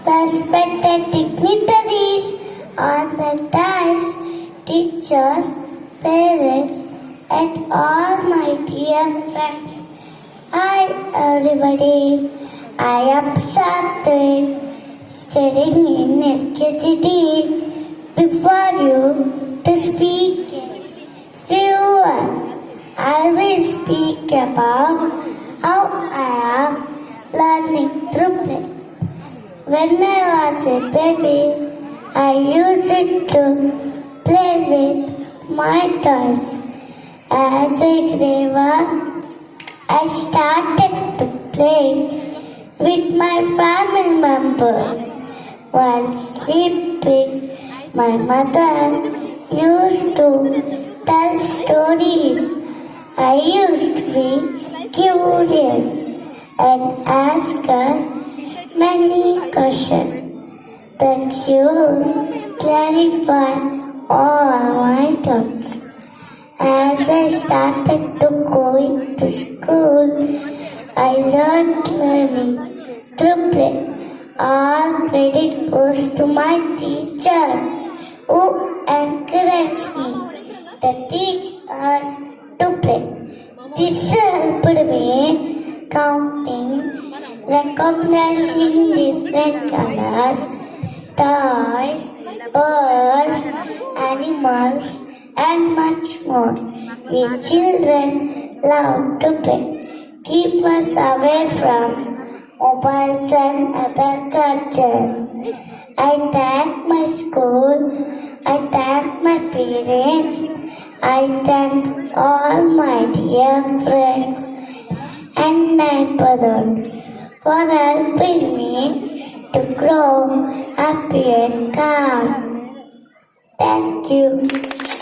Respected dignitaries on the dais, teachers, parents, and all my dear friends. Hi everybody, I am Satwin, studying in LKGD. Before you to speak a few words, I will speak about how I am learning through play. When I was a baby, I used to play with my toys. As I grew up, I started to play with my family members. While sleeping, my mother used to tell stories. I used to be curious and ask her many questions that you clarify all my thoughts. As I started to go to school, I learned learning through play. All credit goes to my teacher who encouraged me to teach us to play. This helped me counting, recognizing different colors, toys, birds, animals, and much more. We children love to play. Keep us away from mobiles and other gadgets. I thank my school, I thank my parents, I thank all my dear friends and neighborhood for helping me to grow happy and calm. Thank you.